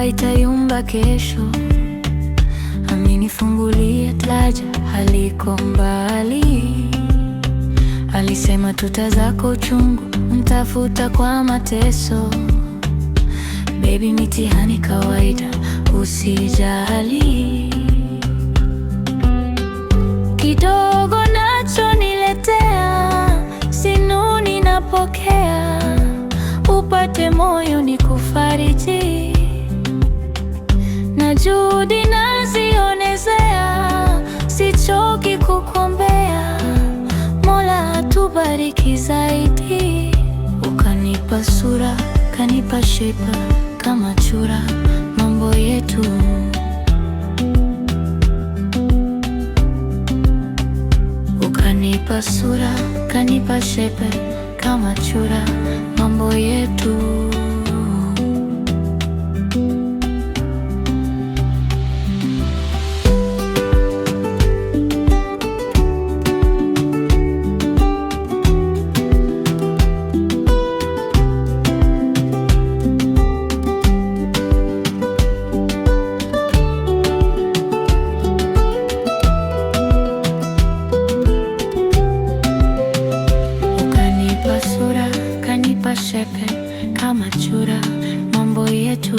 ndoa itayumba kesho. Amenifungulia daraja haliko mbali. Alisema tutazaa kwa uchungu, mtafuta kwa mateso. Baby, mitihani kawaida, usijali. Kidogo nacho niletea, sinuni napokea. Upate moyo ni kufariji, na juhudi nazionezea. Sichoki kukuombea, Mola atubariki zaidi. Ukanipa sura, kanipa shepa kama chura, mambo yetu. Ukanipa sura, kanipa shepa kama chura, mambo yetu. Shepe kama chura, mambo yetu.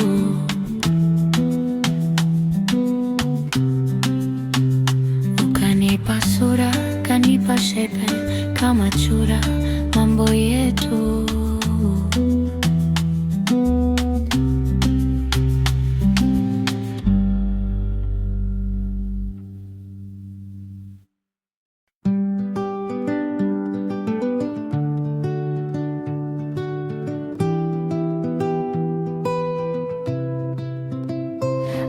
Ukanipa sura, kanipa shepe kama chura, mambo yetu.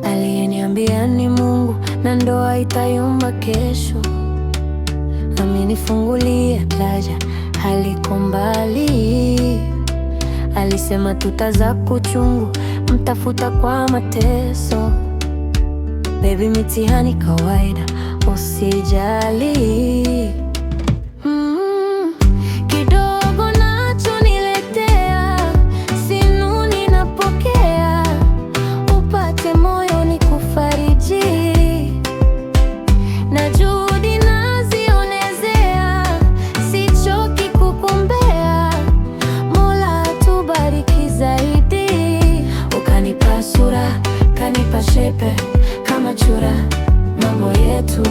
Aliyeniambia ni Mungu na ndoa itayumba kesho. Amenifungulia daraja haliko mbali. Alisema tutazaa kwa uchungu, mtafuta kwa mateso. Baby, mitihani kawaida, usijali. Kidogo nacho niletea, sinuni napokea. Upate moyo ni kufariji, na juhudi nazionezea. Sichoki kukuombea, Mola atubariki zaidi. Ukanipa sura, kanipa shepe kama chura, mambo yetu.